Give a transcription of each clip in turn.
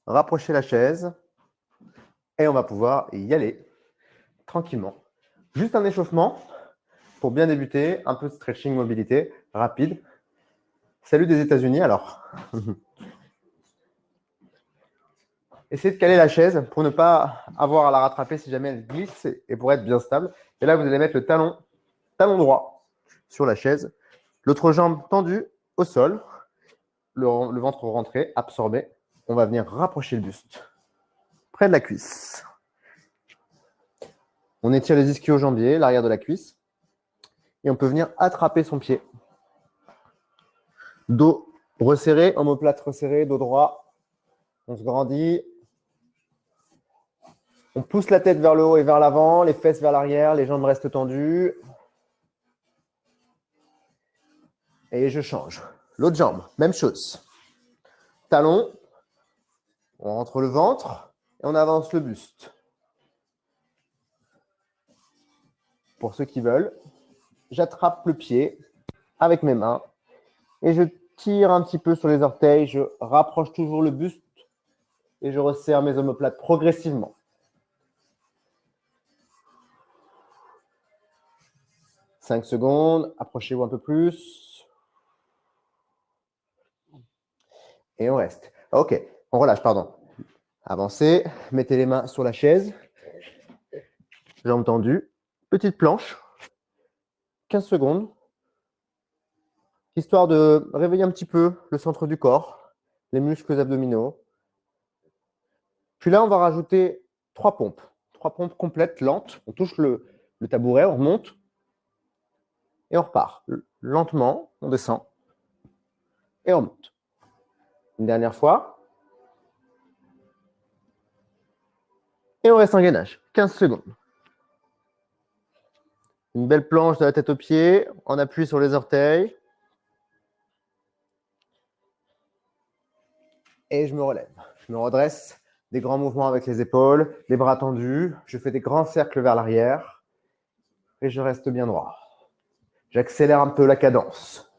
rapprocher la chaise et on va pouvoir y aller tranquillement. Juste un échauffement pour bien débuter, un peu de stretching, mobilité rapide. Salut des États-Unis alors. Essayez de caler la chaise pour ne pas avoir à la rattraper si jamais elle glisse et pour être bien stable. Et là, vous allez mettre le talon droit sur la chaise, l'autre jambe tendue au sol, le ventre rentré, absorbé. On va venir rapprocher le buste près de la cuisse. On étire les ischio-jambiers, l'arrière de la cuisse. Et on peut venir attraper son pied. Dos resserré, omoplate resserré, dos droit. On se grandit. On pousse la tête vers le haut et vers l'avant, les fesses vers l'arrière, les jambes restent tendues. Et je change. L'autre jambe, même chose. Talon, on rentre le ventre et on avance le buste. Pour ceux qui veulent, j'attrape le pied avec mes mains et je tire un petit peu sur les orteils, je rapproche toujours le buste et je resserre mes omoplates progressivement. 5 secondes, approchez-vous un peu plus. Et on reste. Ok, on relâche, pardon. Avancez, mettez les mains sur la chaise. Jambes tendues. Petite planche. 15 secondes. Histoire de réveiller un petit peu le centre du corps, les muscles abdominaux. Puis là, on va rajouter 3 pompes. 3 pompes complètes, lentes. On touche le tabouret, on remonte. Et on repart. Lentement, on descend. Et on monte. Une dernière fois. Et on reste en gainage. 15 secondes. Une belle planche de la tête aux pieds. On appuie sur les orteils. Et je me relève. Je me redresse. Des grands mouvements avec les épaules, les bras tendus. Je fais des grands cercles vers l'arrière. Et je reste bien droit. J'accélère un peu la cadence.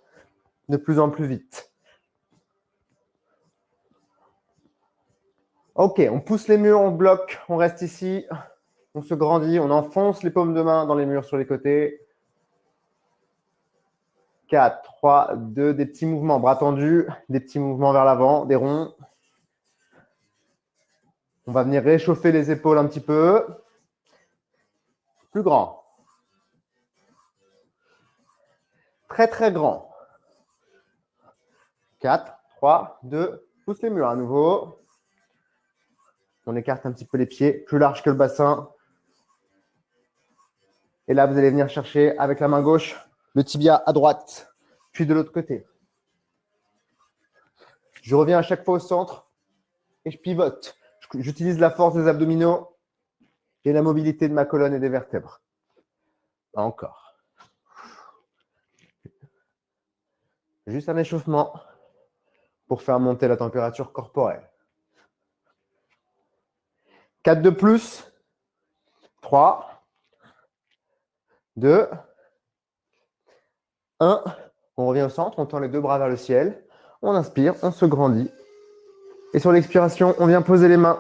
De plus en plus vite. Ok, on pousse les murs, on bloque, on reste ici. On se grandit, on enfonce les paumes de main dans les murs sur les côtés. 4, 3, 2, des petits mouvements, bras tendus, des petits mouvements vers l'avant, des ronds. On va venir réchauffer les épaules un petit peu. Plus grand. Très, très grand. 4, 3, 2, pousse les murs à nouveau. On écarte un petit peu les pieds, plus large que le bassin. Et là, vous allez venir chercher avec la main gauche le tibia à droite, puis de l'autre côté. Je reviens à chaque fois au centre et je pivote. J'utilise la force des abdominaux et la mobilité de ma colonne et des vertèbres. Encore. Juste un échauffement pour faire monter la température corporelle. 4 de plus. 3, 2, 1. On revient au centre, on tend les deux bras vers le ciel. On inspire, on se grandit. Et sur l'expiration, on vient poser les mains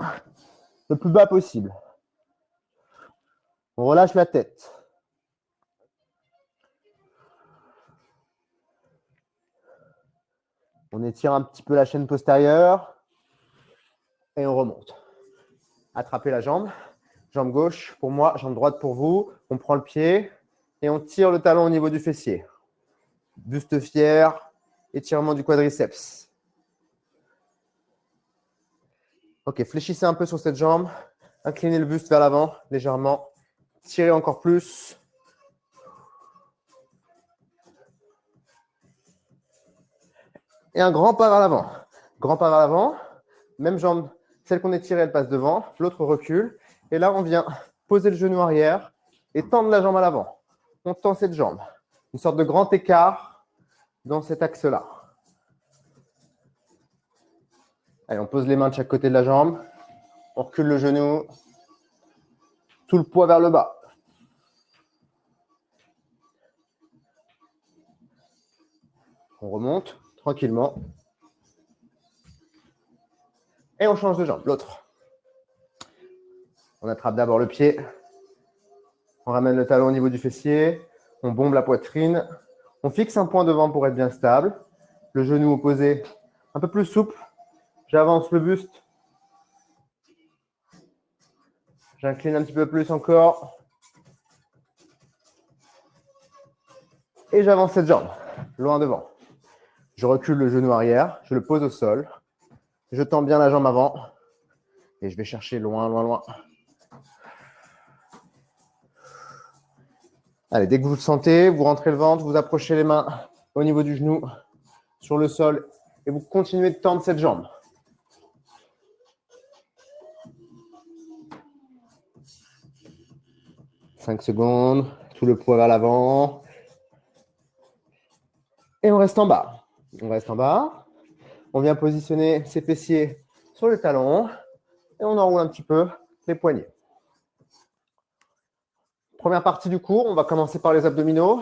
le plus bas possible. On relâche la tête. On étire un petit peu la chaîne postérieure. Et on remonte. Attrapez la jambe. Jambe gauche pour moi, jambe droite pour vous. On prend le pied et on tire le talon au niveau du fessier. Buste fier, étirement du quadriceps. Ok, fléchissez un peu sur cette jambe. Inclinez le buste vers l'avant, légèrement. Tirez encore plus. Et un grand pas vers l'avant. Grand pas vers l'avant. Même jambe, celle qu'on étirée, elle passe devant. L'autre recule. Et là, on vient poser le genou arrière et tendre la jambe à l'avant. On tend cette jambe. Une sorte de grand écart dans cet axe-là. Allez, on pose les mains de chaque côté de la jambe. On recule le genou. Tout le poids vers le bas. On remonte tranquillement. Et on change de jambe, l'autre. On attrape d'abord le pied. On ramène le talon au niveau du fessier. On bombe la poitrine. On fixe un point devant pour être bien stable. Le genou opposé un peu plus souple. J'avance le buste. J'incline un petit peu plus encore. Et j'avance cette jambe, loin devant. Je recule le genou arrière. Je le pose au sol. Je tends bien la jambe avant. Et je vais chercher loin, loin, loin. Allez, dès que vous le sentez, vous rentrez le ventre, vous approchez les mains au niveau du genou, sur le sol, et vous continuez de tendre cette jambe. « 5 secondes, tout le poids vers l'avant. Et on reste en bas. On reste en bas. On vient positionner ses fessiers sur les talons. Et on enroule un petit peu les poignets. Première partie du cours, on va commencer par les abdominaux.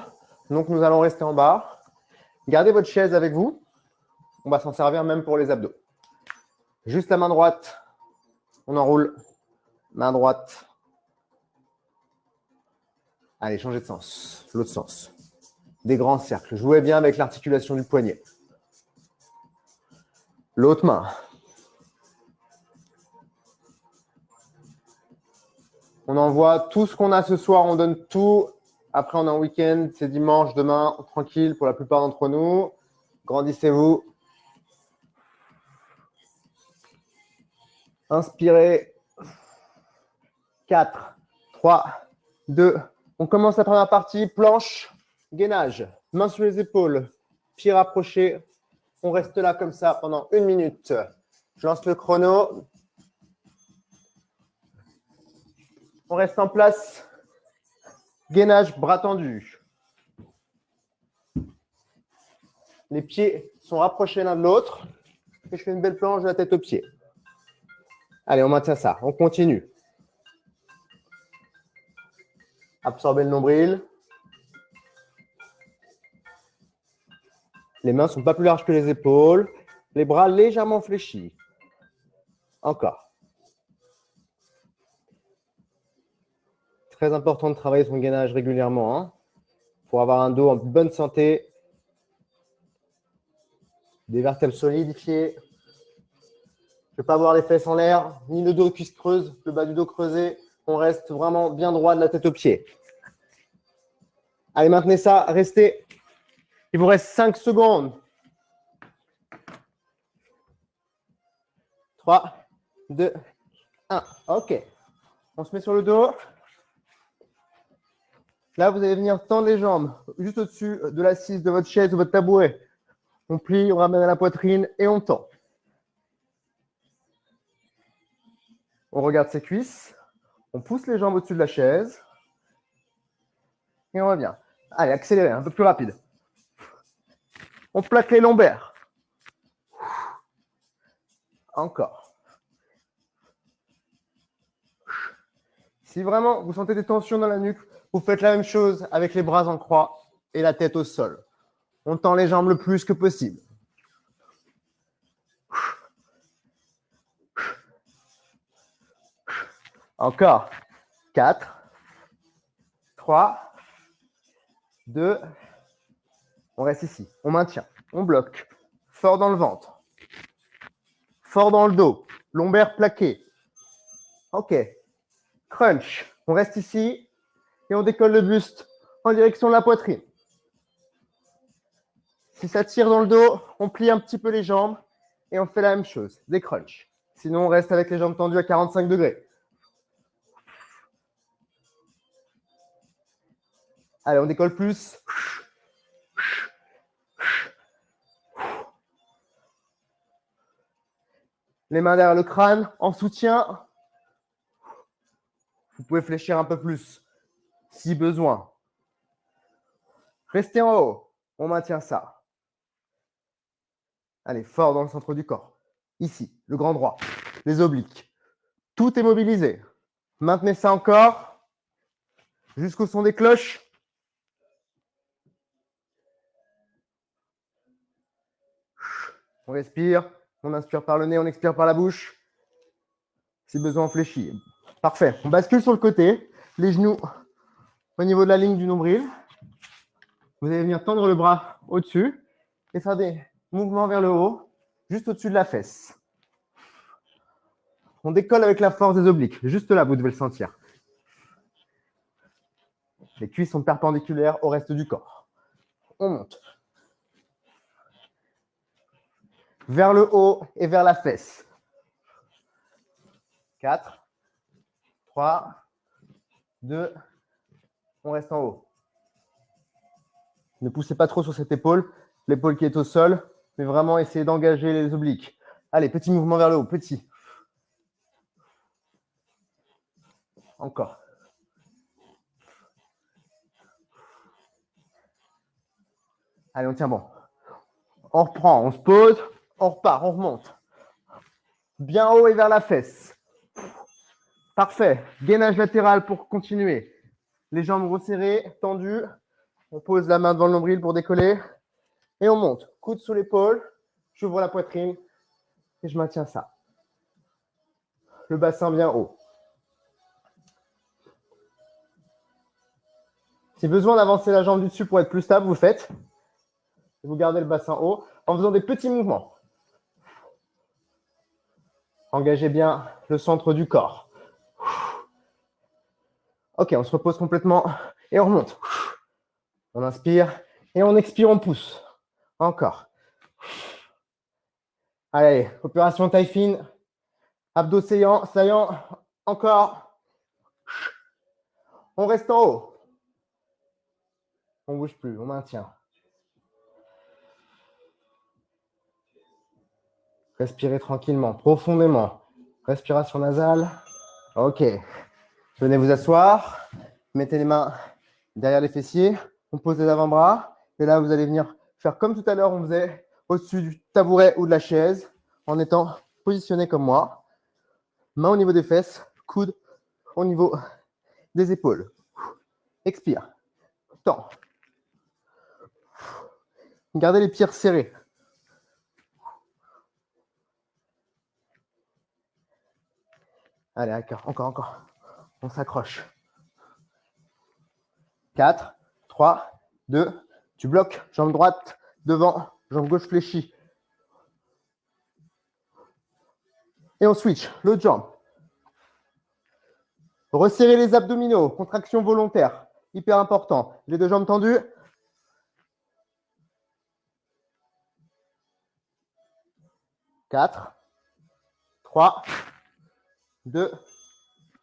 Donc, nous allons rester en bas. Gardez votre chaise avec vous. On va s'en servir même pour les abdos. Juste la main droite. On enroule. Main droite. Allez, changez de sens. L'autre sens. Des grands cercles. Jouez bien avec l'articulation du poignet. L'autre main. On envoie tout ce qu'on a ce soir. On donne tout. Après, on est en week-end. C'est dimanche, demain. Tranquille pour la plupart d'entre nous. Grandissez-vous. Inspirez. 4, 3, 2. On commence la première partie. Planche, gainage. Mains sur les épaules. Pieds rapprochés. On reste là comme ça pendant 1 minute. Je lance le chrono. On reste en place. Gainage, bras tendus. Les pieds sont rapprochés l'un de l'autre. Et je fais une belle planche de la tête aux pieds. Allez, on maintient ça. On continue. Absorbez le nombril. Les mains ne sont pas plus larges que les épaules. Les bras légèrement fléchis. Encore. Très important de travailler son gainage régulièrement pour avoir un dos en bonne santé. Des vertèbres solidifiées. Je ne veux pas avoir les fesses en l'air, ni le dos qui se creuse, le bas du dos creusé. On reste vraiment bien droit de la tête aux pieds. Allez, maintenez ça. Restez. Il vous reste 5 secondes. 3, 2, 1. OK. On se met sur le dos. Là, vous allez venir tendre les jambes juste au-dessus de l'assise de votre chaise ou votre tabouret. On plie, on ramène à la poitrine et on tend. On regarde ses cuisses. On pousse les jambes au-dessus de la chaise. Et on revient. Allez, accélérez, un peu plus rapide. On plaque les lombaires. Encore. Si vraiment vous sentez des tensions dans la nuque, vous faites la même chose avec les bras en croix et la tête au sol. On tend les jambes le plus que possible. Encore. 4, 3, 2. On reste ici. On maintient. On bloque. Fort dans le ventre. Fort dans le dos. Lombaire plaqué. OK. Crunch. On reste ici et on décolle le buste en direction de la poitrine. Si ça tire dans le dos, on plie un petit peu les jambes et on fait la même chose. Des crunchs. Sinon, on reste avec les jambes tendues à 45 degrés. Allez, on décolle plus. Les mains derrière le crâne, en soutien. Vous pouvez fléchir un peu plus, si besoin. Restez en haut. On maintient ça. Allez, fort dans le centre du corps. Ici, le grand droit, les obliques. Tout est mobilisé. Maintenez ça encore jusqu'au son des cloches. On respire, on inspire par le nez, on expire par la bouche. Si besoin, on fléchit. Parfait. On bascule sur le côté. Les genoux au niveau de la ligne du nombril. Vous allez venir tendre le bras au-dessus et faire des mouvements vers le haut, juste au-dessus de la fesse. On décolle avec la force des obliques. Juste là, vous devez le sentir. Les cuisses sont perpendiculaires au reste du corps. On monte. Vers le haut et vers la fesse. 4, 3, 2, on reste en haut. Ne poussez pas trop sur cette épaule, l'épaule qui est au sol, mais vraiment essayez d'engager les obliques. Allez, petit mouvement vers le haut, petit. Encore. Allez, on tient bon. On reprend, on se pose, on repart, on remonte. Bien haut et vers la fesse. Parfait. Gainage latéral pour continuer. Les jambes resserrées, tendues. On pose la main devant le nombril pour décoller. Et on monte. Coude sous l'épaule. J'ouvre la poitrine. Et je maintiens ça. Le bassin bien haut. Si besoin d'avancer la jambe du dessus pour être plus stable, vous faites. Vous gardez le bassin haut en faisant des petits mouvements. Engagez bien le centre du corps. Ok, on se repose complètement et on remonte. On inspire et on expire, on pousse. Encore. Allez, opération taille fine. Abdos saillants. Encore. On reste en haut. On ne bouge plus, on maintient. Respirez tranquillement, profondément. Respiration nasale. Ok. Venez vous asseoir. Mettez les mains derrière les fessiers. On pose les avant-bras. Et là, vous allez venir faire comme tout à l'heure, on faisait au-dessus du tabouret ou de la chaise, en étant positionné comme moi. Main au niveau des fesses, coude au niveau des épaules. Expire. Tends. Gardez les pieds serrés. Allez, encore. On s'accroche. 4, 3, 2, tu bloques, jambe droite devant, jambe gauche fléchie. Et on switch, l'autre jambe. Resserrez les abdominaux, contraction volontaire, hyper important. Les deux jambes tendues. 4, 3, 2,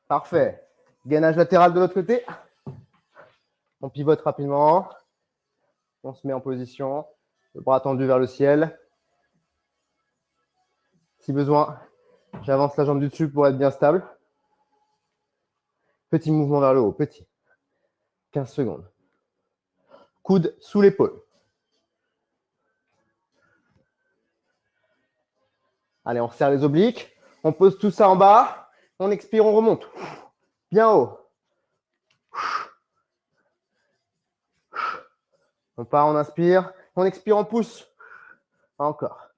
parfait. Gainage latéral de l'autre côté. On pivote rapidement. On se met en position. Le bras tendu vers le ciel. Si besoin, j'avance la jambe du dessus pour être bien stable. Petit mouvement vers le haut, petit. 15 secondes. Coude sous l'épaule. Allez, on resserre les obliques. On pose tout ça en bas. On expire, on remonte. Bien haut. On part, on inspire. On expire, on pousse. Encore.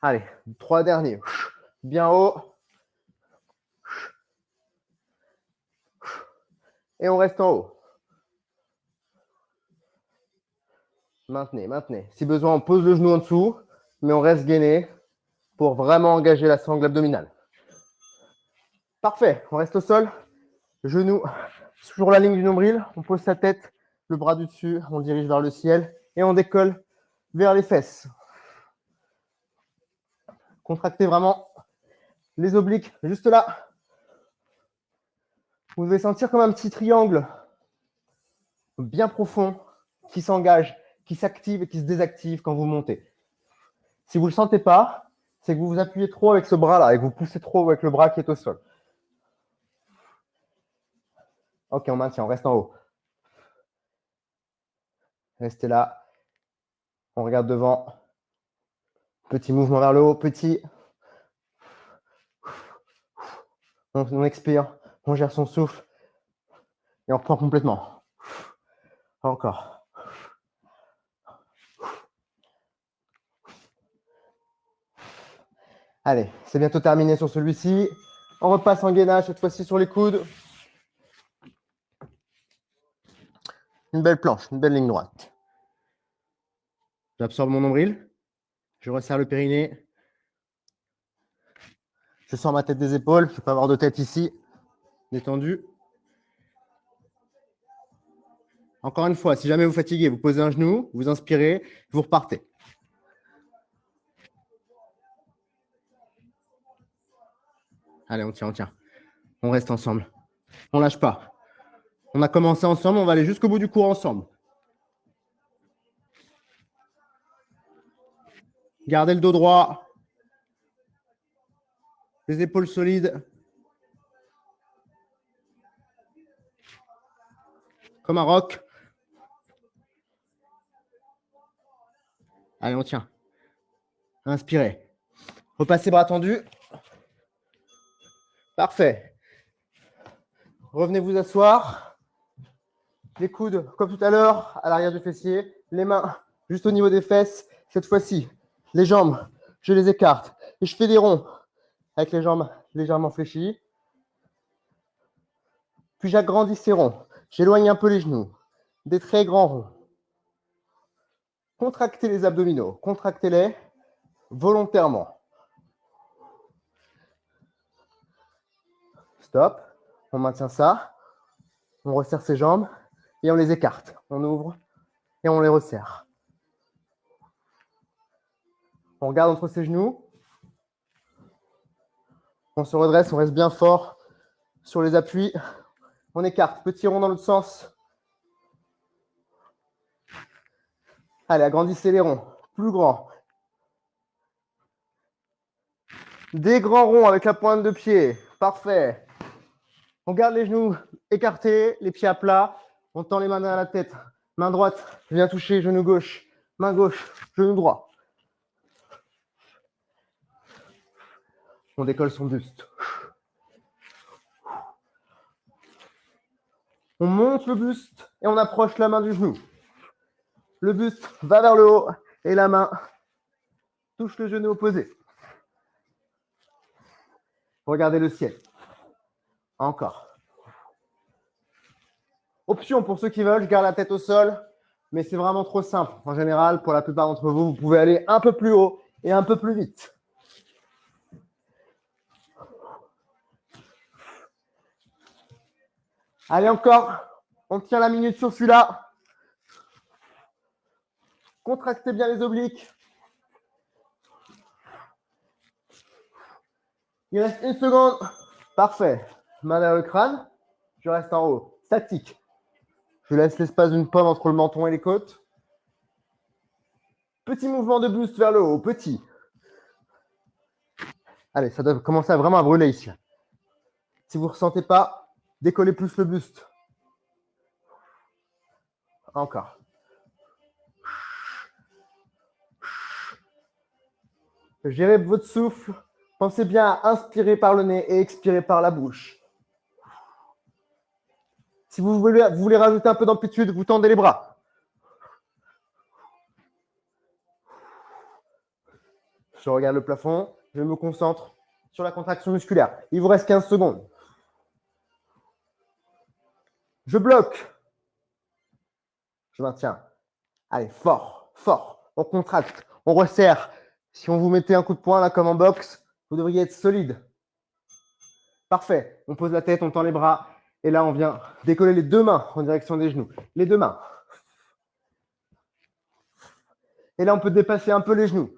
Allez, 3 derniers. Bien haut. Et on reste en haut. Maintenez. Si besoin, on pose le genou en dessous, mais on reste gainé pour vraiment engager la sangle abdominale. Parfait, on reste au sol. Genou sur la ligne du nombril. On pose sa tête, le bras du dessus, on dirige vers le ciel et on décolle vers les fesses. Contractez vraiment les obliques juste là. Vous devez sentir comme un petit triangle bien profond qui s'engage, qui s'active et qui se désactive quand vous montez. Si vous ne le sentez pas, c'est que vous vous appuyez trop avec ce bras-là et que vous poussez trop avec le bras qui est au sol. Ok, on maintient, on reste en haut. Restez là. On regarde devant. Petit mouvement vers le haut, petit. On expire, on gère son souffle et on reprend complètement. Encore. Allez, c'est bientôt terminé sur celui-ci. On repasse en gainage, cette fois-ci sur les coudes. Une belle planche, une belle ligne droite. J'absorbe mon nombril. Je resserre le périnée. Je sors ma tête des épaules. Je ne peux pas avoir de tête ici. Détendu. Encore une fois, si jamais vous fatiguez, vous posez un genou, vous inspirez, vous repartez. Allez, on tient, on tient. On reste ensemble. On ne lâche pas. On a commencé ensemble, on va aller jusqu'au bout du cours ensemble. Gardez le dos droit. Les épaules solides. Comme un roc. Allez, on tient. Inspirez. Repassez bras tendus. Parfait. Revenez vous asseoir. Les coudes, comme tout à l'heure, à l'arrière du fessier. Les mains juste au niveau des fesses. Cette fois-ci, les jambes, je les écarte. Et je fais des ronds avec les jambes légèrement fléchies. Puis j'agrandis ces ronds. J'éloigne un peu les genoux. Des très grands ronds. Contractez les abdominaux. Contractez-les volontairement. Stop. On maintient ça. On resserre ses jambes et on les écarte. On ouvre et on les resserre. On regarde entre ses genoux. On se redresse, on reste bien fort sur les appuis. On écarte. Petit rond dans l'autre sens. Allez, agrandissez les ronds. Plus grand. Des grands ronds avec la pointe de pied. Parfait. On garde les genoux écartés, les pieds à plat. On tend les mains derrière la tête. Main droite vient toucher genou gauche. Main gauche, genou droit. On décolle son buste. On monte le buste et on approche la main du genou. Le buste va vers le haut et la main touche le genou opposé. Regardez le ciel. Encore. Option pour ceux qui veulent, je garde la tête au sol, mais c'est vraiment trop simple. En général, pour la plupart d'entre vous, vous pouvez aller un peu plus haut et un peu plus vite. Allez, encore. On tient la minute sur celui-là. Contractez bien les obliques. Il reste une seconde. Parfait. Main vers le crâne. Je reste en haut. Statique. Je laisse l'espace d'une pomme entre le menton et les côtes. Petit mouvement de buste vers le haut. Petit. Allez, ça doit commencer à vraiment à brûler ici. Si vous ne ressentez pas, décollez plus le buste. Encore. Gérez votre souffle. Pensez bien à inspirer par le nez et expirer par la bouche. Si vous voulez rajouter un peu d'amplitude, vous tendez les bras. Je regarde le plafond. Je me concentre sur la contraction musculaire. Il vous reste 15 secondes. Je bloque. Je maintiens. Allez, fort, fort. On contracte, on resserre. Si on vous mettait un coup de poing là comme en boxe, vous devriez être solide. Parfait. On pose la tête, on tend les bras. Et là, on vient décoller les deux mains en direction des genoux. Les deux mains. Et là, on peut dépasser un peu les genoux.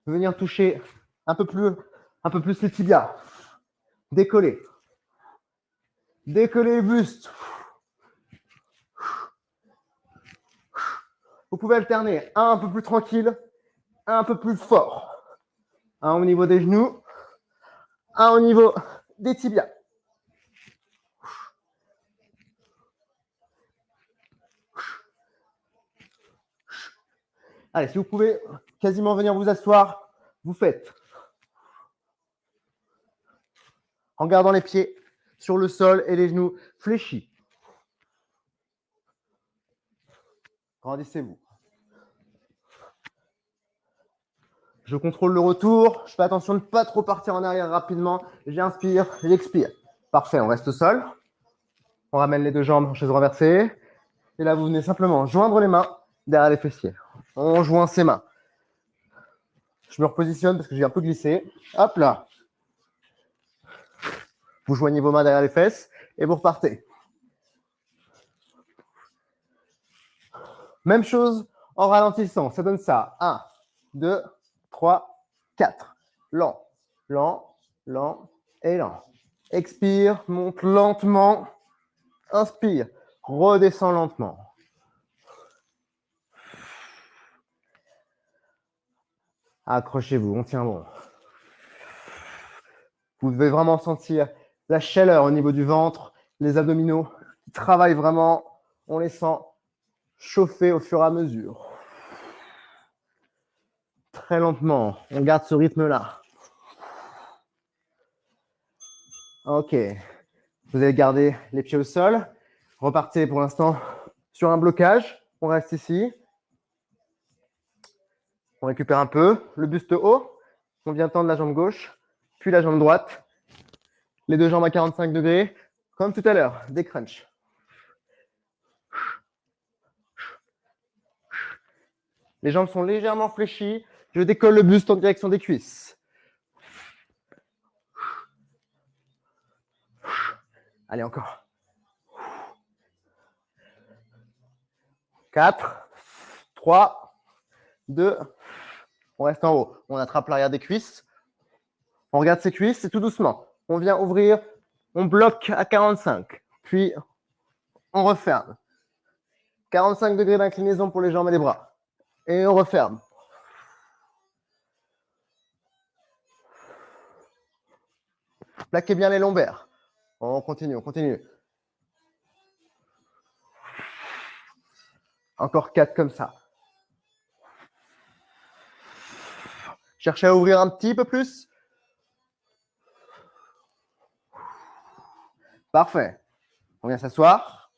Venir toucher un peu plus les tibias. Décoller. Décoller le buste. Vous pouvez alterner un peu plus tranquille, un peu plus fort. Un au niveau des genoux, un au niveau des tibias. Allez, si vous pouvez quasiment venir vous asseoir, vous faites. En gardant les pieds sur le sol et les genoux fléchis. Grandissez-vous. Je contrôle le retour. Je fais attention de ne pas trop partir en arrière rapidement. J'inspire, j'expire. Parfait, on reste au sol. On ramène les deux jambes en chaise renversée. Et là, vous venez simplement joindre les mains derrière les fessiers. On joint ses mains. Je me repositionne parce que j'ai un peu glissé. Hop là. Vous joignez vos mains derrière les fesses et vous repartez. Même chose en ralentissant. Ça donne ça. 1, 2, 3, 4. Lent, lent, lent et lent. Expire, monte lentement. Inspire, redescend lentement. Accrochez-vous, on tient bon. Vous devez vraiment sentir la chaleur au niveau du ventre, les abdominaux qui travaillent vraiment. On les sent chauffer au fur et à mesure. Très lentement, on garde ce rythme-là. Ok, vous allez garder les pieds au sol. Repartez pour l'instant sur un blocage. On reste ici. On récupère un peu le buste haut. On vient tendre la jambe gauche, puis la jambe droite. Les deux jambes à 45 degrés, comme tout à l'heure, des crunchs. Les jambes sont légèrement fléchies. Je décolle le buste en direction des cuisses. Allez, encore. 4, 3, 2. On reste en haut. On attrape l'arrière des cuisses. On regarde ses cuisses, c'est tout doucement. On vient ouvrir, on bloque à 45. Puis, on referme. 45 degrés d'inclinaison pour les jambes et les bras. Et on referme. Plaquez bien les lombaires. On continue, on continue. Encore 4 comme ça. Cherchez à ouvrir un petit peu plus. Parfait. On vient s'asseoir.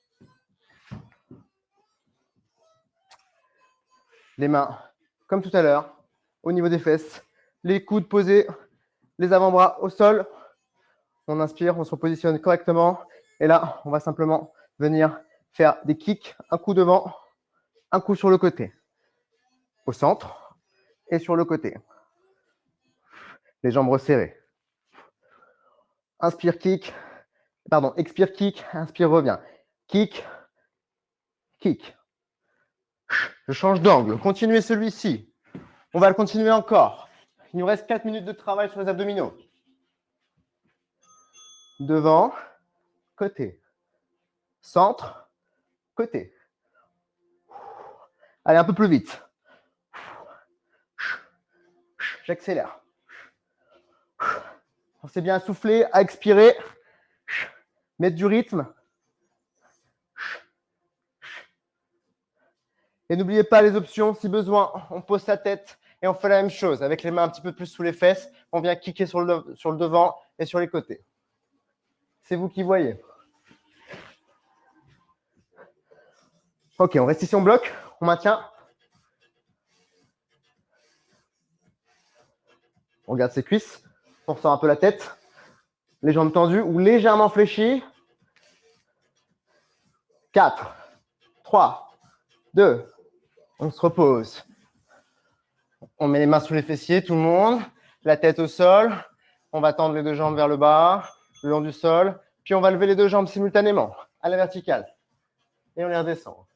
Les mains, comme tout à l'heure, au niveau des fesses. Les coudes posés, les avant-bras au sol. On inspire, on se repositionne correctement. Et là, on va simplement venir faire des kicks. Un coup devant, un coup sur le côté. Au centre et sur le côté. Les jambes resserrées. Inspire, kick. Pardon, expire, kick. Inspire, revient. Kick, kick. Je change d'angle. Continuez celui-ci. On va le continuer encore. Il nous reste 4 minutes de travail sur les abdominaux. Devant, côté. Centre, côté. Allez, un peu plus vite. J'accélère. Pensez bien à souffler, à expirer. Mettre du rythme. Et n'oubliez pas les options. Si besoin, on pose sa tête et on fait la même chose. Avec les mains un petit peu plus sous les fesses, on vient kicker sur le devant et sur les côtés. C'est vous qui voyez. Ok, on reste ici, on bloque. On maintient. On regarde ses cuisses. On ressent un peu la tête. Les jambes tendues ou légèrement fléchies. 4, 3, 2. On se repose. On met les mains sous les fessiers, tout le monde. La tête au sol. On va tendre les deux jambes vers le bas, le long du sol. Puis on va lever les deux jambes simultanément, à la verticale. Et on les redescend.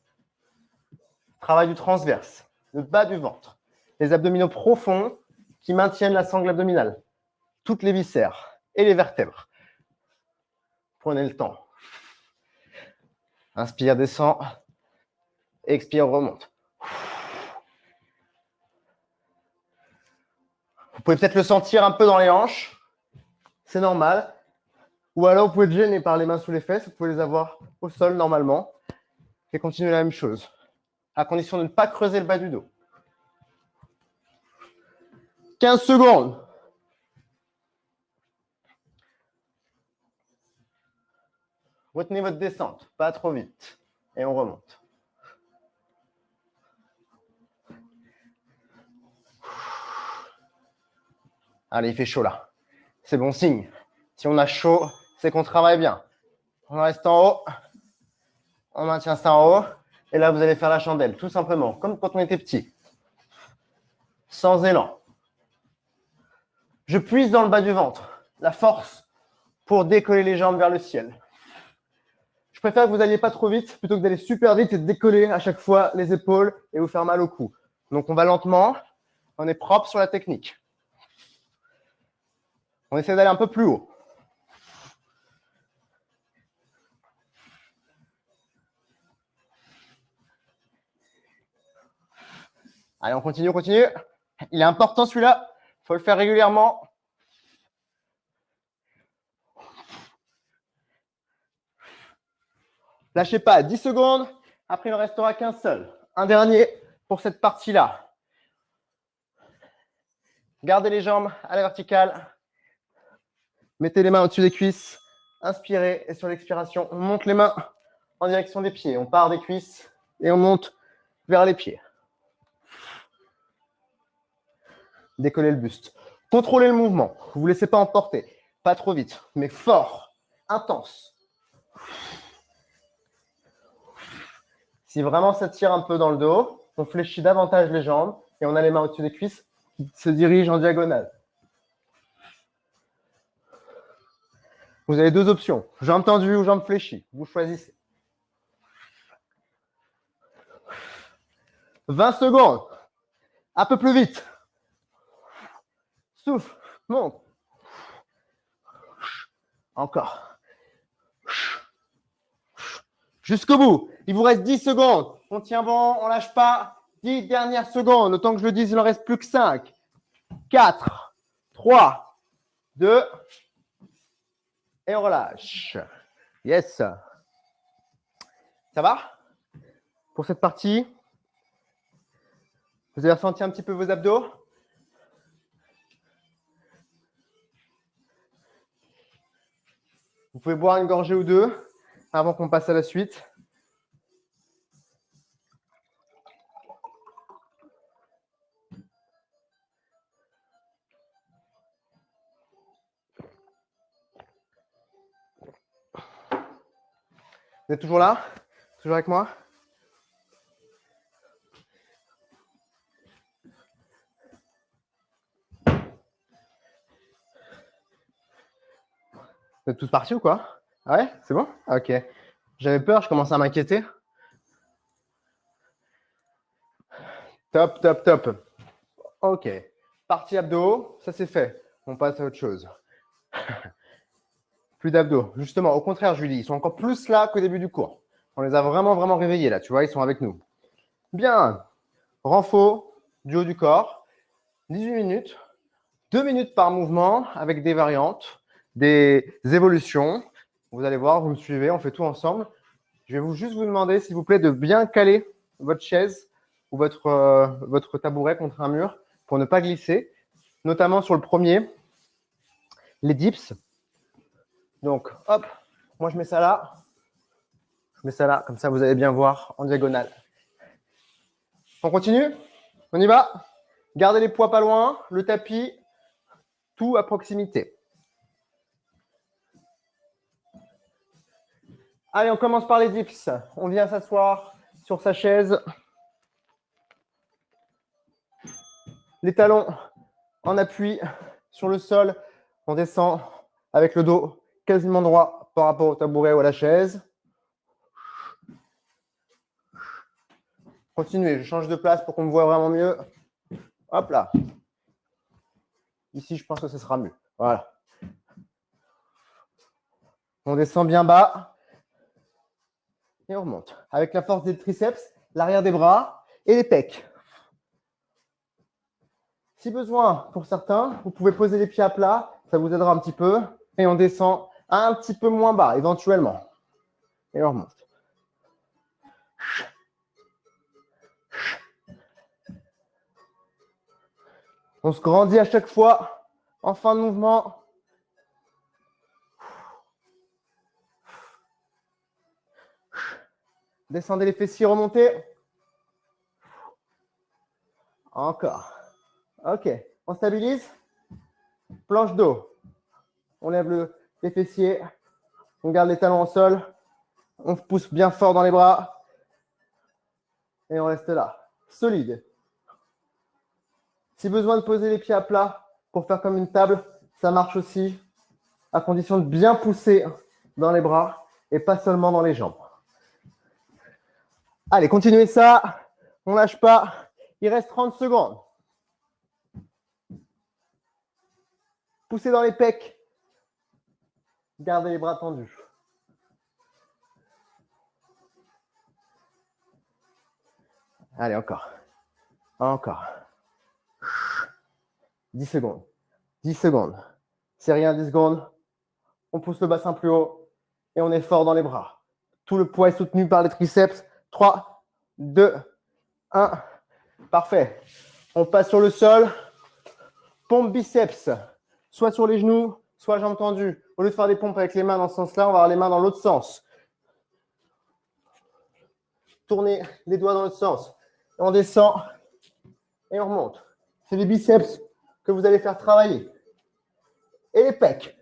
Travail du transverse, le bas du ventre. Les abdominaux profonds qui maintiennent la sangle abdominale. Toutes les viscères et les vertèbres. Prenez le temps. Inspire, descend. Expire, remonte. Vous pouvez peut-être le sentir un peu dans les hanches. C'est normal. Ou alors, vous pouvez être gêné par les mains sous les fesses. Vous pouvez les avoir au sol normalement. Et continuer la même chose. À condition de ne pas creuser le bas du dos. 15 secondes. Retenez votre descente, pas trop vite. Et on remonte. Allez, il fait chaud là. C'est bon signe. Si on a chaud, c'est qu'on travaille bien. On reste en haut. On maintient ça en haut. Et là, vous allez faire la chandelle, tout simplement, comme quand on était petit. Sans élan. Je puise dans le bas du ventre. La force pour décoller les jambes vers le ciel. Je préfère que vous n'alliez pas trop vite plutôt que d'aller super vite et de décoller à chaque fois les épaules et vous faire mal au cou. Donc, on va lentement. On est propre sur la technique. On essaie d'aller un peu plus haut. Allez, on continue, on continue. Il est important celui-là. Il faut le faire régulièrement. Lâchez pas, 10 secondes. Après, il ne restera qu'un seul. Un dernier pour cette partie-là. Gardez les jambes à la verticale. Mettez les mains au-dessus des cuisses. Inspirez et sur l'expiration, on monte les mains en direction des pieds. On part des cuisses et on monte vers les pieds. Décollez le buste. Contrôlez le mouvement. Vous ne vous laissez pas emporter. Pas trop vite, mais fort, intense. Si vraiment ça tire un peu dans le dos, on fléchit davantage les jambes et on a les mains au-dessus des cuisses qui se dirigent en diagonale. Vous avez deux options, jambes tendues ou jambes fléchies. Vous choisissez. 20 secondes. Un peu plus vite. Souffle, monte. Encore. Jusqu'au bout. Il vous reste 10 secondes. On tient bon, on ne lâche pas. 10 dernières secondes. Autant que je le dise, il n'en reste plus que 5. 4, 3, 2. Et on relâche. Yes. Ça va? Pour cette partie, vous avez ressenti un petit peu vos abdos? Vous pouvez boire une gorgée ou deux avant qu'on passe à la suite. Vous êtes toujours là? Toujours avec moi? Vous êtes tous partis ou quoi? Ah ouais? C'est bon? Ah, ok. J'avais peur, je commençais à m'inquiéter. Top, top, top. Ok. Partie abdos, ça c'est fait. On passe à autre chose. Plus d'abdos. Justement, au contraire, Julie, ils sont encore plus là qu'au début du cours. On les a vraiment, vraiment réveillés là, tu vois, ils sont avec nous. Bien. Renfort du haut du corps. 18 minutes. 2 minutes par mouvement avec des variantes, des évolutions. Vous allez voir, vous me suivez, on fait tout ensemble. Je vais juste vous demander, s'il vous plaît, de bien caler votre chaise ou votre tabouret contre un mur pour ne pas glisser, notamment sur le premier, les dips. Donc, hop, moi je mets ça là. Je mets ça là, comme ça vous allez bien voir en diagonale. On continue? On y va? Gardez les poids pas loin, le tapis, tout à proximité. Allez, on commence par les dips. On vient s'asseoir sur sa chaise. Les talons en appui sur le sol. On descend avec le dos quasiment droit par rapport au tabouret ou à la chaise. Continuez, je change de place pour qu'on me voit vraiment mieux. Hop là. Ici, je pense que ce sera mieux. Voilà. On descend bien bas. Et on remonte. Avec la force des triceps, l'arrière des bras et les pecs. Si besoin, pour certains, vous pouvez poser les pieds à plat. Ça vous aidera un petit peu. Et on descend un petit peu moins bas, éventuellement. Et on remonte. On se grandit à chaque fois en fin de mouvement. Descendez les fessiers, remontez. Encore. Ok. On stabilise. Planche dos. On lève les fessiers. On garde les talons au sol. On pousse bien fort dans les bras. Et on reste là. Solide. Si besoin de poser les pieds à plat pour faire comme une table, ça marche aussi, à condition de bien pousser dans les bras et pas seulement dans les jambes. Allez, continuez ça. On ne lâche pas. Il reste 30 secondes. Poussez dans les pecs. Gardez les bras tendus. Allez, encore. Encore. 10 secondes. 10 secondes. C'est rien, 10 secondes. On pousse le bassin plus haut et on est fort dans les bras. Tout le poids est soutenu par les triceps. 3, 2, 1. Parfait. On passe sur le sol. Pompe biceps. Soit sur les genoux, soit jambes tendues. Au lieu de faire des pompes avec les mains dans ce sens-là, on va avoir les mains dans l'autre sens. Tournez les doigts dans l'autre sens. On descend et on remonte. C'est les biceps que vous allez faire travailler. Et les pecs.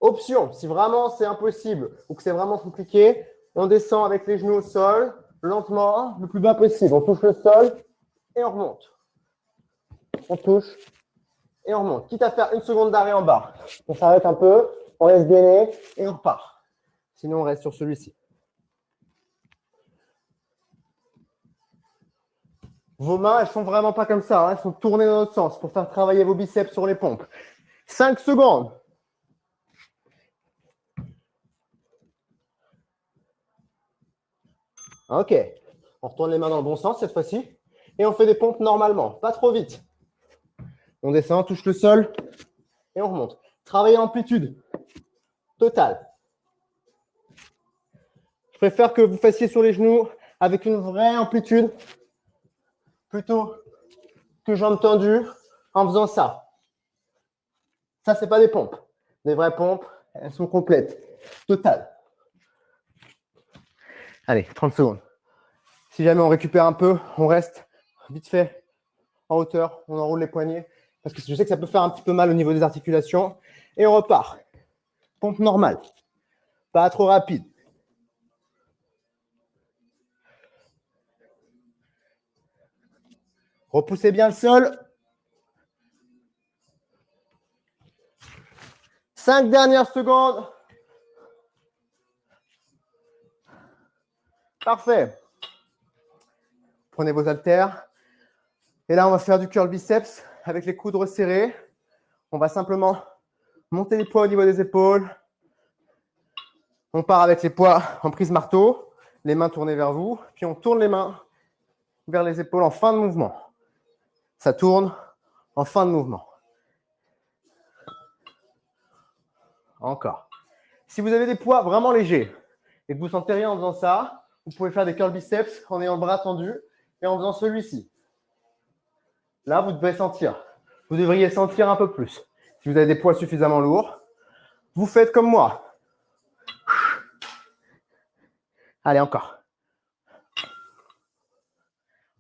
Option, si vraiment c'est impossible ou que c'est vraiment compliqué, on descend avec les genoux au sol, lentement, le plus bas possible. On touche le sol et on remonte. On touche et on remonte. Quitte à faire une seconde d'arrêt en bas. On s'arrête un peu, on laisse gainer et on repart. Sinon, on reste sur celui-ci. Vos mains, elles ne sont vraiment pas comme ça. Hein. Elles sont tournées dans l'autre sens pour faire travailler vos biceps sur les pompes. 5 secondes. Ok. On retourne les mains dans le bon sens cette fois-ci. Et on fait des pompes normalement, pas trop vite. On descend, on touche le sol et on remonte. Travaillez amplitude totale. Je préfère que vous fassiez sur les genoux avec une vraie amplitude plutôt que jambes tendues en faisant ça. Ça, ce n'est pas des pompes. Des vraies pompes, elles sont complètes, totales. Allez, 30 secondes. Si jamais on récupère un peu, on reste vite fait en hauteur, on enroule les poignets, parce que je sais que ça peut faire un petit peu mal au niveau des articulations. Et on repart. Pompe normale, pas trop rapide. Repoussez bien le sol. 5 dernières secondes. Parfait. Prenez vos haltères. Et là, on va faire du curl biceps avec les coudes resserrés. On va simplement monter les poids au niveau des épaules. On part avec les poids en prise marteau, les mains tournées vers vous, puis on tourne les mains vers les épaules en fin de mouvement. Ça tourne en fin de mouvement. Encore. Si vous avez des poids vraiment légers et que vous ne sentez rien en faisant ça, vous pouvez faire des curl biceps en ayant le bras tendu et en faisant celui-ci. Là, vous devez sentir. Vous devriez sentir un peu plus. Si vous avez des poids suffisamment lourds, vous faites comme moi. Allez, encore.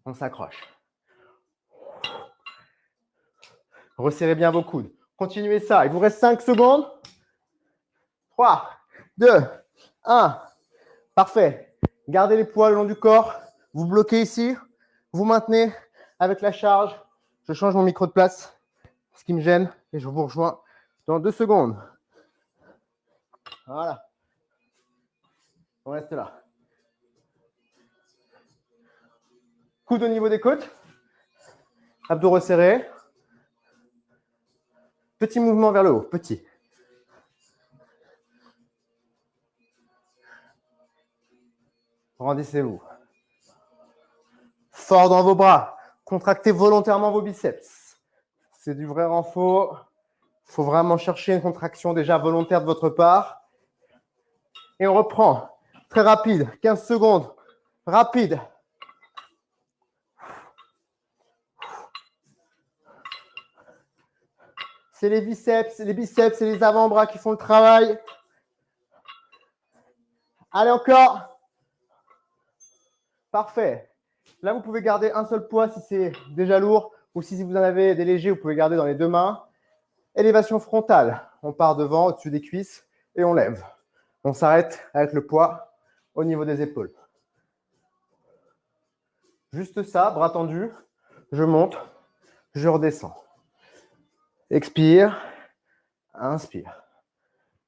On s'accroche. Resserrez bien vos coudes. Continuez ça. Il vous reste 5 secondes. 3, 2, 1. Parfait. Gardez les poids le long du corps. Vous bloquez ici. Vous maintenez avec la charge. Je change mon micro de place, ce qui me gêne, et je vous rejoins dans 2 secondes. Voilà. On reste là. Coude au niveau des côtes. Abdos resserrés. Petit mouvement vers le haut. Petit. Rendissez-vous. Fort dans vos bras. Contractez volontairement vos biceps. C'est du vrai renfort. Il faut vraiment chercher une contraction déjà volontaire de votre part. Et on reprend. Très rapide. 15 secondes. Rapide. C'est les biceps et les avant-bras qui font le travail. Allez, encore. Parfait. Là, vous pouvez garder un seul poids si c'est déjà lourd ou si vous en avez des légers, vous pouvez garder dans les deux mains. Élévation frontale. On part devant, au-dessus des cuisses et on lève. On s'arrête avec le poids au niveau des épaules. Juste ça, bras tendus. Je monte, je redescends. Expire, inspire.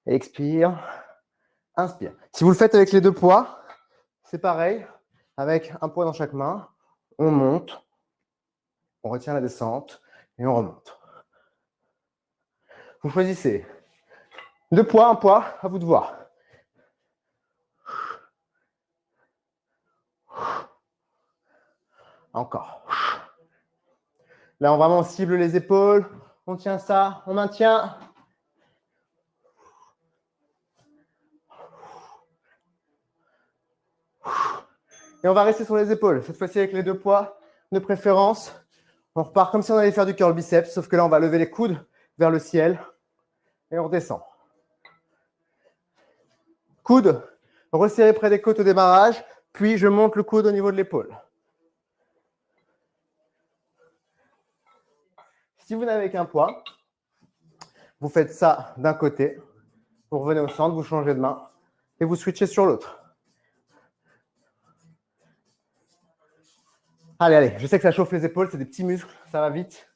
Expire, inspire. Si vous le faites avec les deux poids, c'est pareil. Avec un poids dans chaque main, on monte, on retient la descente et on remonte. Vous choisissez deux poids, un poids, à vous de voir. Encore. Là, on vraiment cible les épaules. On tient ça, on maintient. Et on va rester sur les épaules. Cette fois-ci avec les deux poids, de préférence. On repart comme si on allait faire du curl biceps, sauf que là, on va lever les coudes vers le ciel et on redescend. Coude resserré près des côtes au démarrage, puis je monte le coude au niveau de l'épaule. Si vous n'avez qu'un poids, vous faites ça d'un côté, vous revenez au centre, vous changez de main et vous switchez sur l'autre. Allez, allez, je sais que ça chauffe les épaules, c'est des petits muscles, ça va vite.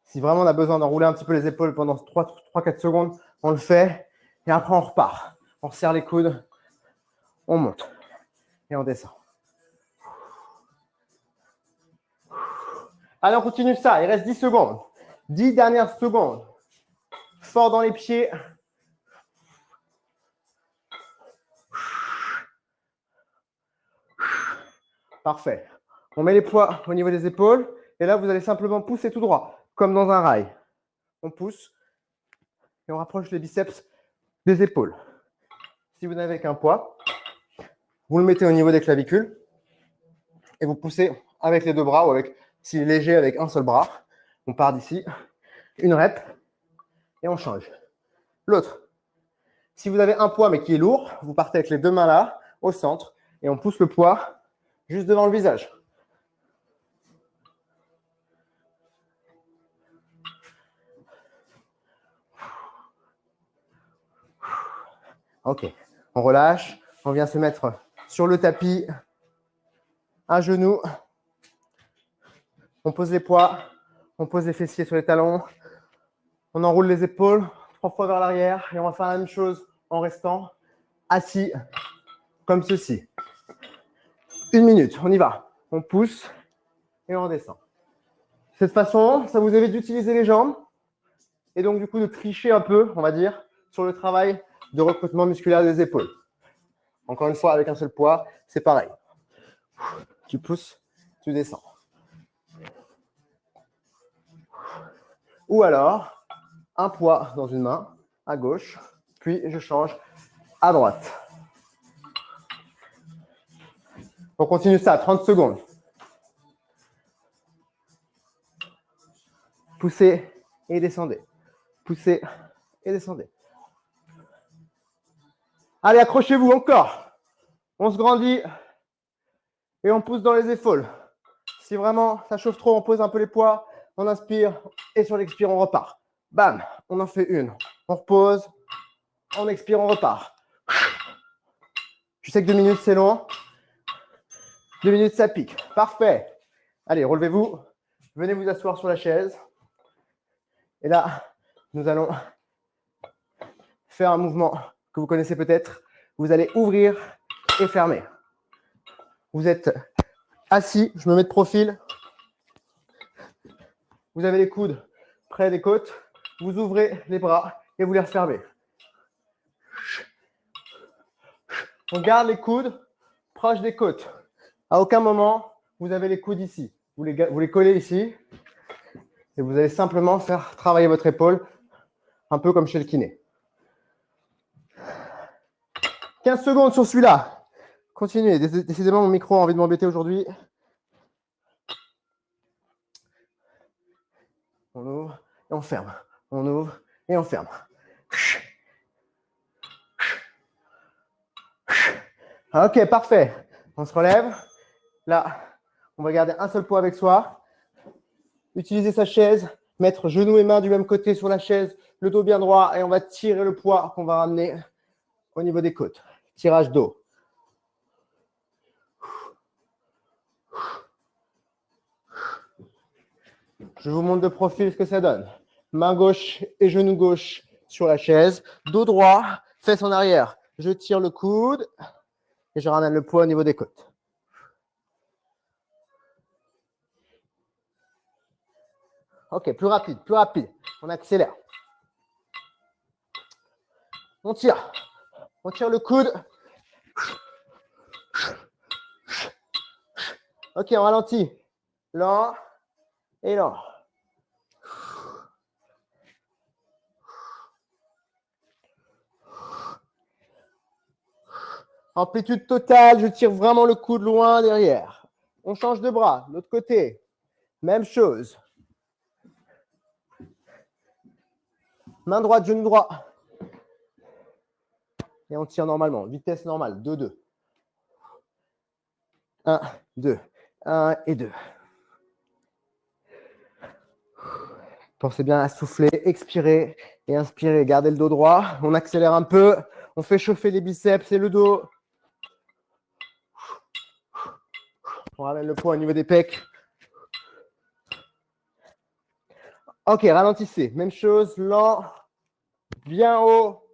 Si vraiment on a besoin d'enrouler un petit peu les épaules pendant 3-4 secondes, on le fait et après on repart. On resserre les coudes, on monte et on descend. Allez, on continue ça, il reste 10 secondes. 10 dernières secondes. Fort dans les pieds. Parfait. On met les poids au niveau des épaules et là, vous allez simplement pousser tout droit, comme dans un rail. On pousse et on rapproche les biceps des épaules. Si vous n'avez qu'un poids, vous le mettez au niveau des clavicules et vous poussez avec les deux bras ou avec, si léger, avec un seul bras. On part d'ici, une rep et on change. L'autre. Si vous avez un poids mais qui est lourd, vous partez avec les deux mains là, au centre, et on pousse le poids juste devant le visage. Ok, on relâche, on vient se mettre sur le tapis, à genoux, on pose les poids, on pose les fessiers sur les talons, on enroule les épaules 3 fois vers l'arrière et on va faire la même chose en restant assis comme ceci. 1 minute, on y va. On pousse et on redescend. De cette façon, ça vous évite d'utiliser les jambes et donc du coup de tricher un peu, on va dire, sur le travail de recrutement musculaire des épaules. Encore une fois, avec un seul poids, c'est pareil. Tu pousses, tu descends. Ou alors, un poids dans une main, à gauche, puis je change à droite. On continue ça, 30 secondes. Poussez et descendez. Poussez et descendez. Allez, accrochez-vous encore. On se grandit et on pousse dans les épaules. Si vraiment ça chauffe trop, on pose un peu les poids, on inspire et sur l'expire, on repart. Bam, on en fait une. On repose, on expire, on repart. Je sais que 2 minutes, c'est long. 2 minutes, ça pique. Parfait. Allez, relevez-vous. Venez vous asseoir sur la chaise. Et là, nous allons faire un mouvement que vous connaissez peut-être. Vous allez ouvrir et fermer. Vous êtes assis, je me mets de profil. Vous avez les coudes près des côtes. Vous ouvrez les bras et vous les refermez. On garde les coudes proches des côtes. À aucun moment, vous avez les coudes ici. Vous les collez ici. Et vous allez simplement faire travailler votre épaule, un peu comme chez le kiné. 15 secondes sur celui-là. Continuez. Décidément, mon micro a envie de m'embêter aujourd'hui. On ouvre et on ferme. On ouvre et on ferme. Ok, parfait. On se relève. Là, On va garder un seul poids avec soi. Utiliser sa chaise, mettre genoux et mains du même côté sur la chaise, le dos bien droit et on va tirer le poids qu'on va ramener au niveau des côtes. Tirage dos. Je vous montre de profil ce que ça donne. Main gauche et genou gauche sur la chaise. Dos droit, fesses en arrière. Je tire le coude et je ramène le poids au niveau des côtes. Ok, plus rapide, plus rapide. On accélère. On tire. On tire le coude. Ok, on ralentit. Lent et lent. Amplitude totale, je tire vraiment le coude loin derrière. On change de bras, l'autre côté. Même chose. Main droite, genou droit. Et on tire normalement. Vitesse normale, 2-2. 1, 2. 1 et 2. Pensez bien à souffler, expirer et inspirer. Gardez le dos droit. On accélère un peu. On fait chauffer les biceps et le dos. On ramène le poids au niveau des pecs. Ok, ralentissez. Même chose, lent, bien haut.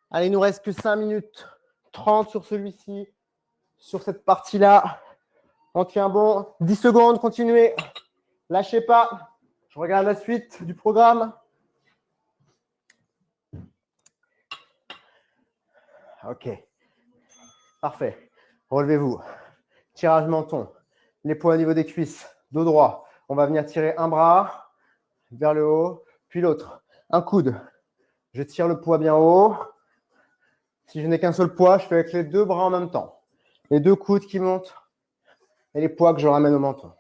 Allez, il nous reste que 5 minutes 30 sur celui-ci, sur cette partie-là. On tient bon. 10 secondes, continuez. Lâchez pas. Je regarde la suite du programme. Ok. Parfait. Relevez-vous. Tirage menton. Les poids au niveau des cuisses. Dos droit. On va venir tirer un bras vers le haut, puis l'autre. Un coude. Je tire le poids bien haut. Si je n'ai qu'un seul poids, je fais avec les deux bras en même temps. Les deux coudes qui montent et les poids que je ramène au menton.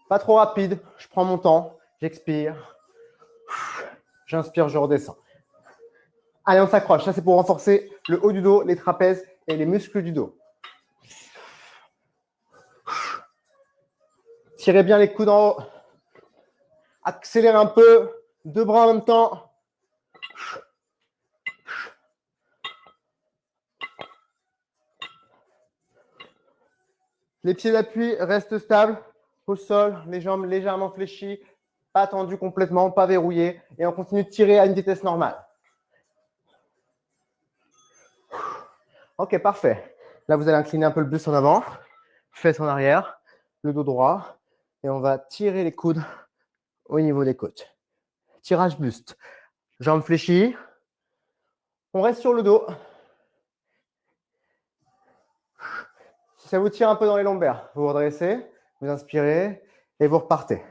Pas trop rapide. Je prends mon temps. J'expire. J'inspire, je redescends. Allez, on s'accroche. Ça, c'est pour renforcer le haut du dos, les trapèzes et les muscles du dos. Tirez bien les coudes en haut. Accélérez un peu. Deux bras en même temps. Les pieds d'appui restent stables au sol. Les jambes légèrement fléchies. Pas tendues complètement, pas verrouillées. Et on continue de tirer à une vitesse normale. Ok, parfait. Là, vous allez incliner un peu le buste en avant. Fesses en arrière. Le dos droit. Et on va tirer les coudes au niveau des côtes. Tirage buste. Jambes fléchies. On reste sur le dos. Si ça vous tire un peu dans les lombaires, vous vous redressez, vous inspirez et vous repartez.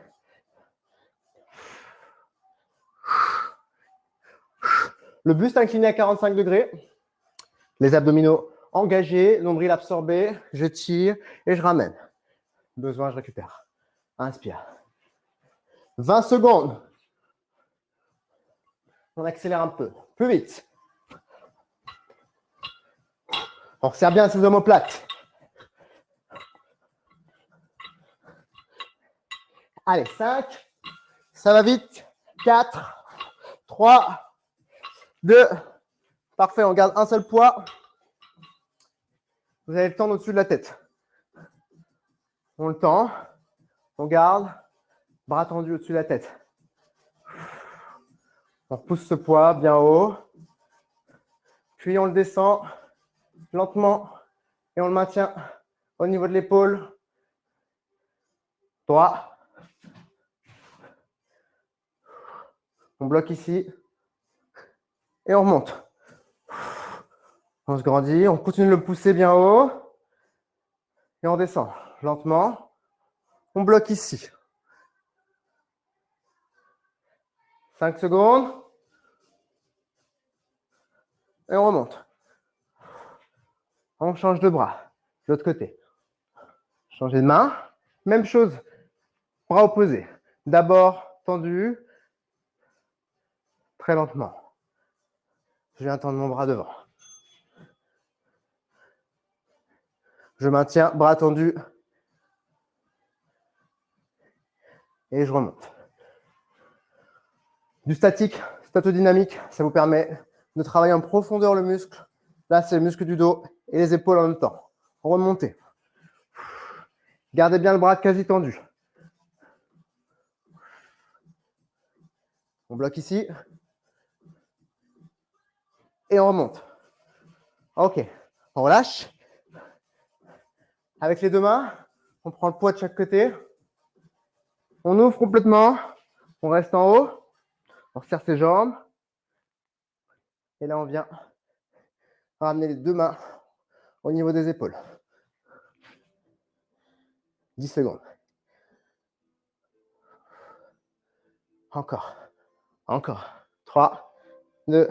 Le buste incliné à 45 degrés. Les abdominaux engagés, nombril absorbé. Je tire et je ramène. Besoin, je récupère. Inspire. 20 secondes. On accélère un peu. Plus vite. On resserre bien ses omoplates. Allez, 5. Ça va vite. 4, 3, 2. Parfait, on garde un seul poids. Vous avez le temps au-dessus de la tête. On le tend. On garde. Bras tendus au-dessus de la tête. On repousse ce poids bien haut. Puis on le descend lentement et on le maintient au niveau de l'épaule. Droit. On bloque ici. Et on remonte. On se grandit. On continue de le pousser bien haut. Et on descend lentement. On bloque ici. 5 secondes. Et on remonte. On change de bras. De l'autre côté. Changer de main. Même chose. Bras opposés. D'abord tendu. Très lentement. Je viens tendre mon bras devant. Je maintiens, bras tendus. Et je remonte. Du statique, statodynamique, ça vous permet de travailler en profondeur le muscle. Là, c'est le muscle du dos et les épaules en même temps. Remontez. Gardez bien le bras quasi tendu. On bloque ici. Et on remonte. Ok. On relâche. Avec les deux mains, on prend le poids de chaque côté. On ouvre complètement. On reste en haut. On resserre ses jambes. Et là, on vient ramener les deux mains au niveau des épaules. 10 secondes. Encore. Encore. 3, 2,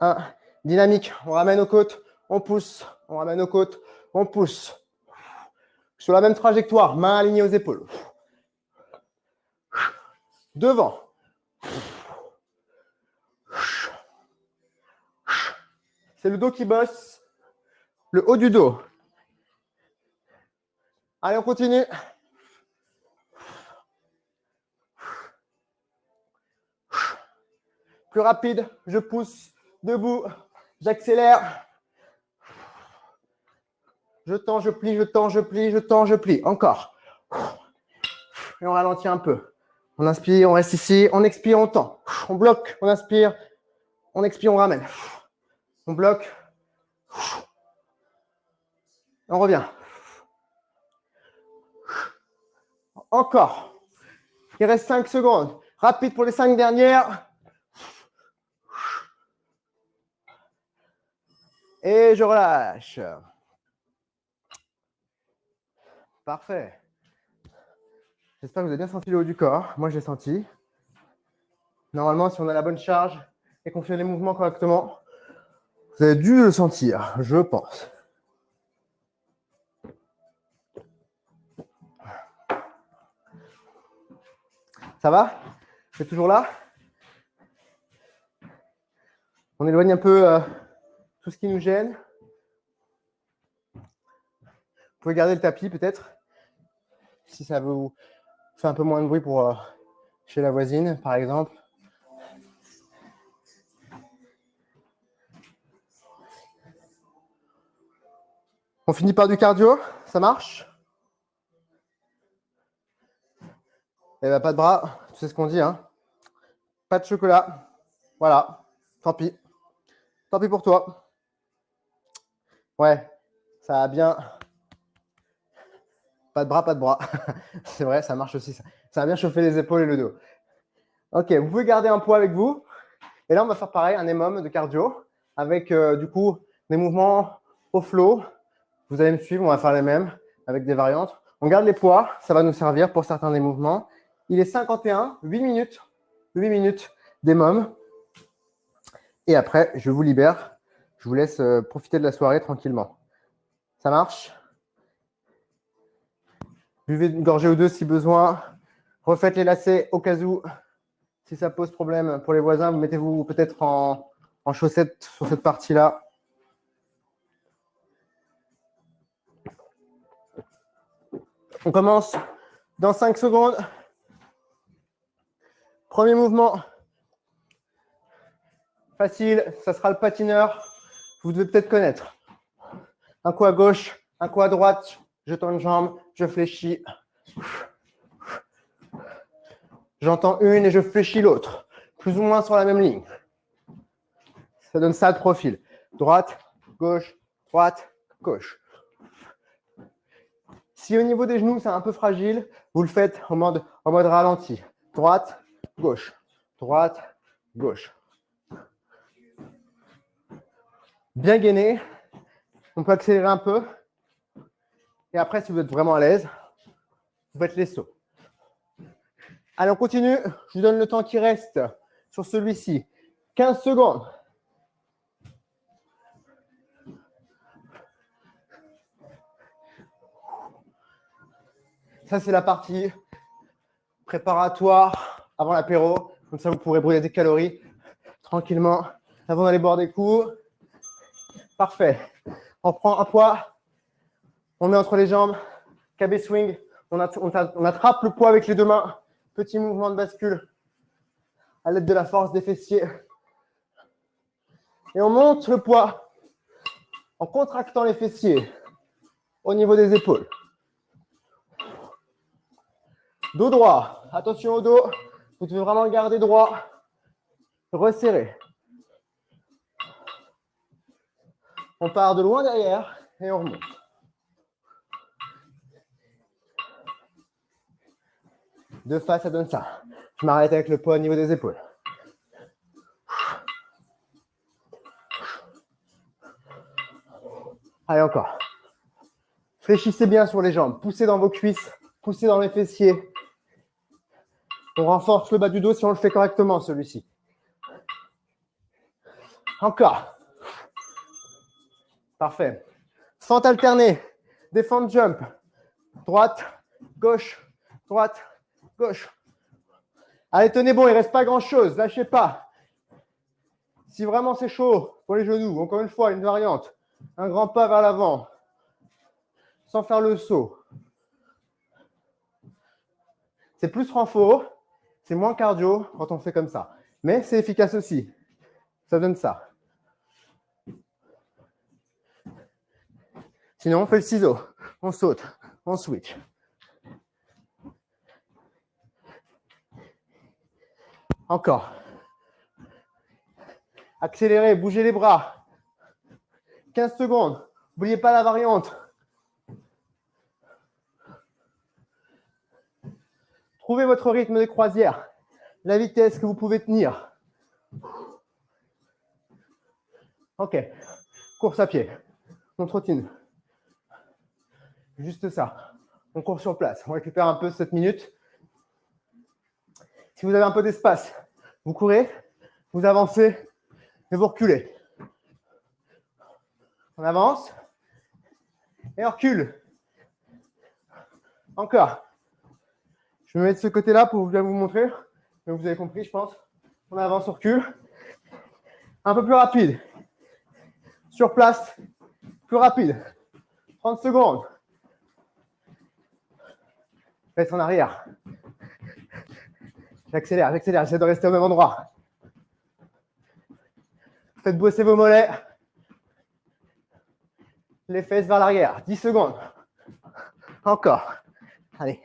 1. Dynamique. On ramène aux côtes. On pousse. On ramène aux côtes. On pousse. Sur la même trajectoire. Main alignée aux épaules. Devant. C'est le dos qui bosse. Le haut du dos. Allez, on continue. Plus rapide, je pousse. Debout, j'accélère. Je tends, je plie, je tends, je plie, je tends, je plie. Encore. Et on ralentit un peu. On inspire, on reste ici. On expire, on tend. On bloque, on inspire. On expire, on ramène. On bloque. On revient. Encore. Il reste 5 secondes. Rapide pour les 5 dernières. Et je relâche. Parfait. J'espère que vous avez bien senti le haut du corps. Moi, je l'ai senti. Normalement, si on a la bonne charge et qu'on fait les mouvements correctement, vous avez dû le sentir, je pense. Ça va? Vous êtes toujours là? On éloigne un peu tout ce qui nous gêne. Vous pouvez garder le tapis peut-être, si ça vous fait un peu moins de bruit pour chez la voisine, par exemple. On finit par du cardio, ça marche? Eh bien, pas de bras, tu sais ce qu'on dit, hein? Pas de chocolat. Voilà, tant pis. Tant pis pour toi. Ouais, ça a bien... Pas de bras, pas de bras. C'est vrai, ça marche aussi. Ça a bien chauffé les épaules et le dos. Ok, vous pouvez garder un poids avec vous. Et là, on va faire pareil, un EMOM de cardio avec du coup des mouvements au flow. Vous allez me suivre, on va faire les mêmes avec des variantes. On garde les poids, ça va nous servir pour certains des mouvements. Il est 51, 8 minutes d'EMOM. Et après, je vous libère. Je vous laisse profiter de la soirée tranquillement. Ça marche? Buvez une gorgée ou deux si besoin. Refaites les lacets au cas où. Si ça pose problème pour les voisins, vous mettez-vous peut-être en chaussettes sur cette partie-là. On commence dans 5 secondes. Premier mouvement. Facile, ça sera le patineur. Vous devez peut-être connaître. Un coup à gauche, un coup à droite. Je tends une jambe, je fléchis. J'entends une et je fléchis l'autre. Plus ou moins sur la même ligne. Ça donne ça de profil. Droite, gauche, gauche. Si au niveau des genoux, c'est un peu fragile, vous le faites en mode ralenti. Droite, gauche. Droite, gauche. Bien gainé. On peut accélérer un peu. Et après, si vous êtes vraiment à l'aise, vous faites les sauts. Allez, on continue. Je vous donne le temps qui reste sur celui-ci. 15 secondes. Ça, c'est la partie préparatoire avant l'apéro. Comme ça, vous pourrez brûler des calories tranquillement avant d'aller boire des coups. Parfait. On prend un poids. On met entre les jambes, KB swing, on attrape le poids avec les deux mains. Petit mouvement de bascule à l'aide de la force des fessiers. Et on monte le poids en contractant les fessiers au niveau des épaules. Dos droit, attention au dos, vous devez vraiment le garder droit, resserrer. On part de loin derrière et on remonte. De face, ça donne ça. Je m'arrête avec le poids au niveau des épaules. Allez, encore. Fléchissez bien sur les jambes, poussez dans vos cuisses, poussez dans les fessiers. On renforce le bas du dos si on le fait correctement, celui-ci. Encore. Parfait. Fente alternée. Défente jump. Droite, gauche, droite, gauche. Allez, tenez bon, il ne reste pas grand-chose. Lâchez pas. Si vraiment c'est chaud pour les genoux, encore une fois, une variante. Un grand pas vers l'avant. Sans faire le saut. C'est plus renfort. C'est moins cardio quand on fait comme ça. Mais c'est efficace aussi. Ça donne ça. Sinon, on fait le ciseau. On saute. On switch. Encore. Accélérez, bougez les bras. 15 secondes. N'oubliez pas la variante. Trouvez votre rythme de croisière. La vitesse que vous pouvez tenir. Ok. Course à pied. On trottine. Juste ça. On court sur place. On récupère un peu 7 minutes. Si vous avez un peu d'espace, vous courez, vous avancez et vous reculez. On avance et on recule. Encore. Je vais me mettre de ce côté-là pour bien vous montrer. Mais vous avez compris, je pense. On avance, on recule. Un peu plus rapide. Sur place, plus rapide. 30 secondes. Faites en arrière. J'accélère, j'essaie de rester au même endroit. Faites bosser vos mollets. Les fesses vers l'arrière. 10 secondes. Encore. Allez.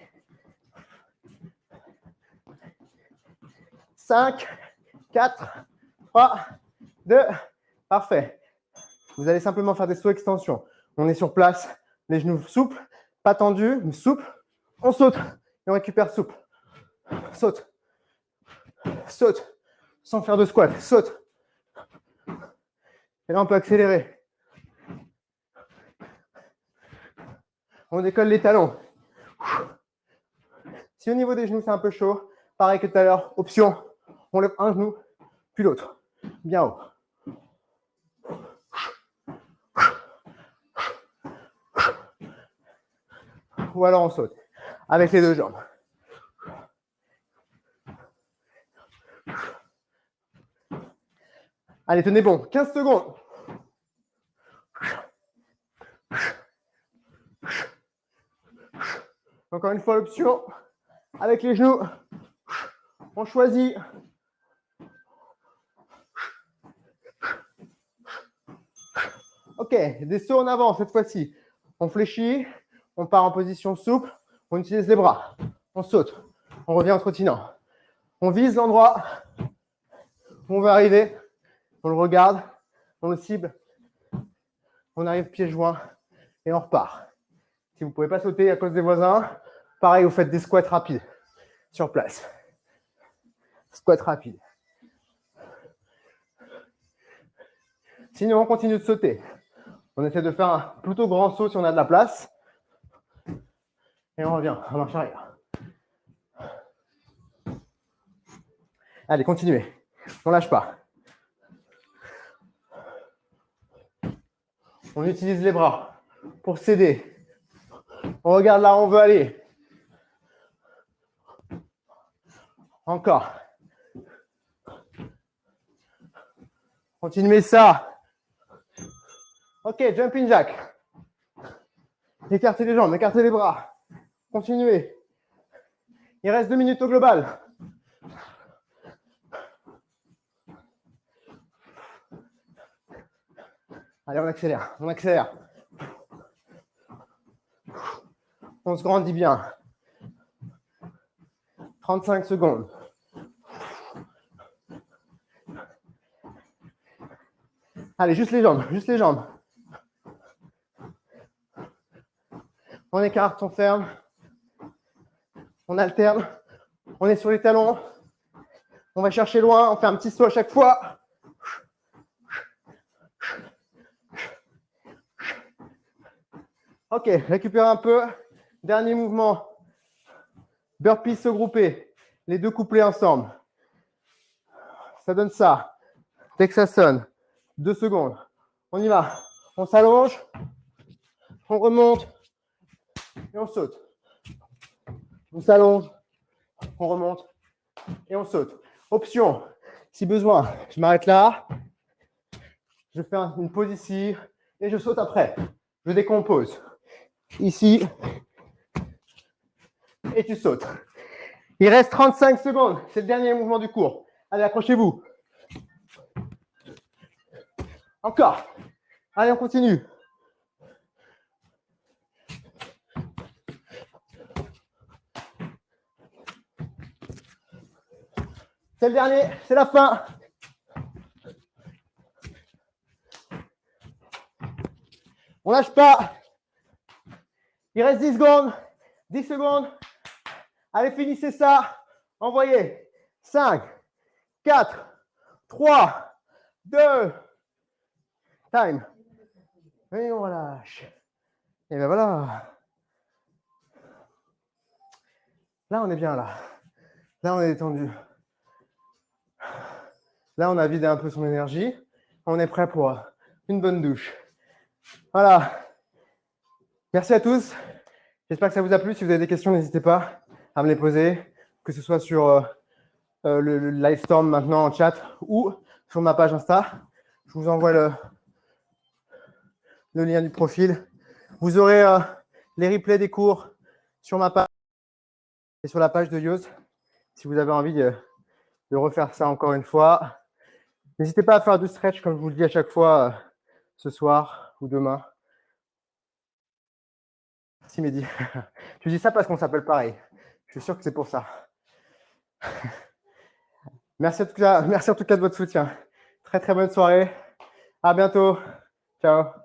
5, 4, 3, 2. Parfait. Vous allez simplement faire des sauts extensions. On est sur place, les genoux souples, pas tendus, mais souples. On saute et on récupère souple. Saute. Saute. Sans faire de squat. Saute. Et là, on peut accélérer. On décolle les talons. Si au niveau des genoux, c'est un peu chaud, pareil que tout à l'heure, option, on lève un genou, puis l'autre. Bien haut. Ou alors on saute avec les deux jambes. Allez, tenez bon. 15 secondes. Encore une fois, l'option. Avec les genoux, on choisit. Ok, des sauts en avant cette fois-ci. On fléchit, on part en position souple, on utilise les bras, on saute, on revient en trottinant. On vise l'endroit où on veut arriver, on le regarde, on le cible, on arrive pieds joints et on repart. Si vous ne pouvez pas sauter à cause des voisins, pareil, vous faites des squats rapides sur place. Squat rapide. Sinon, on continue de sauter. On essaie de faire un plutôt grand saut si on a de la place. Et on revient en marche arrière. Allez, continuez. On ne lâche pas. On utilise les bras pour s'aider. On regarde là où on veut aller. Encore. Continuez ça. Ok, jumping jack. Écartez les jambes, écartez les bras. Continuez. Il reste 2 minutes au global. Allez, on accélère, on accélère. On se grandit bien. 35 secondes. Allez, juste les jambes, juste les jambes. On écarte, on ferme. On alterne. On est sur les talons. On va chercher loin. On fait un petit saut à chaque fois. Ok, récupère un peu. Dernier mouvement. Burpees se grouper. Les deux couplés ensemble. Ça donne ça. Dès que ça sonne. 2 secondes. On y va. On s'allonge. On remonte. Et on saute. On s'allonge. On remonte. Et on saute. Option. Si besoin, je m'arrête là. Je fais une pause ici. Et je saute après. Je décompose. Ici. Et tu sautes. Il reste 35 secondes. C'est le dernier mouvement du cours. Allez, accrochez-vous. Encore. Allez, on continue. C'est le dernier, c'est la fin. On lâche pas. Il reste 10 secondes. 10 secondes. Allez, finissez ça. Envoyez. 5, 4, 3, 2. Time. Et on relâche. Et ben voilà. Là, on est bien là. Là, on est détendu. Là, on a vidé un peu son énergie. On est prêt pour une bonne douche. Voilà. Merci à tous. J'espère que ça vous a plu. Si vous avez des questions, n'hésitez pas à me les poser, que ce soit sur le Livestorm maintenant en chat ou sur ma page Insta. Je vous envoie le lien du profil. Vous aurez les replays des cours sur ma page et sur la page de Yoz. Si vous avez envie de refaire ça encore une fois. N'hésitez pas à faire du stretch, comme je vous le dis à chaque fois, ce soir ou demain. Merci Mehdi. Je dis ça parce qu'on s'appelle pareil. Je suis sûr que c'est pour ça. Merci en tout cas de votre soutien. Très très bonne soirée. À bientôt. Ciao.